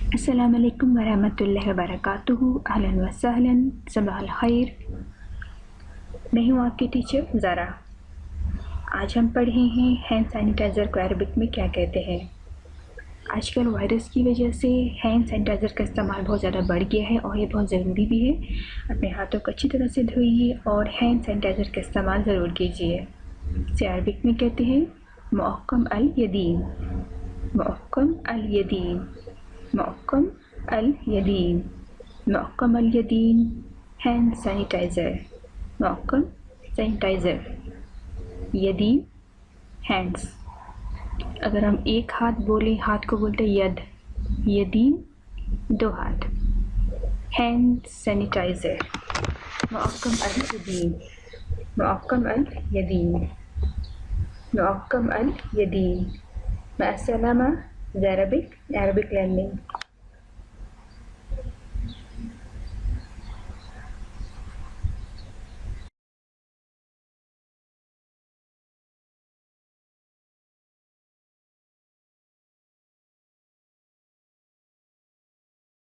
अस्सलामु अलैकुम वरहमतुल्लाहि वबरकातुहू। अहलन व सहलन, सबाह अल खैर। मैं हूँ आपकी टीचर ज़ारा। आज हम पढ़ रहे हैं हैंड सैनिटाइज़र को अरबिक में क्या कहते हैं। आजकल वायरस की वजह से हैंड सैनिटाइज़र का इस्तेमाल बहुत ज़्यादा बढ़ गया है और ये बहुत ज़रूरी भी है। अपने हाथों को अच्छी तरह से धोइए और हैंड सैनिटाइज़र का इस्तेमाल ज़रूर कीजिए। इसे अरबिक में कहते हैं मुअक्कम अल यदीन, मुअक्कम अल यदीन, मुअक्कम अल यदीन, मुअक्कम अल यदीन। हैंड सैनिटाइज़र, मुअक्कम सैनिटाइज़र, यदीन हैंड्स। अगर हम एक हाथ बोले, हाथ को बोलते यद, यदीन दो हाथ। हैंड सैनिटाइज़र, मुअक्कम अल यदीन, मुअक्कम अल यदीन, मुअक्कम अल यदीन। मअस्सलामा, Arabic learning.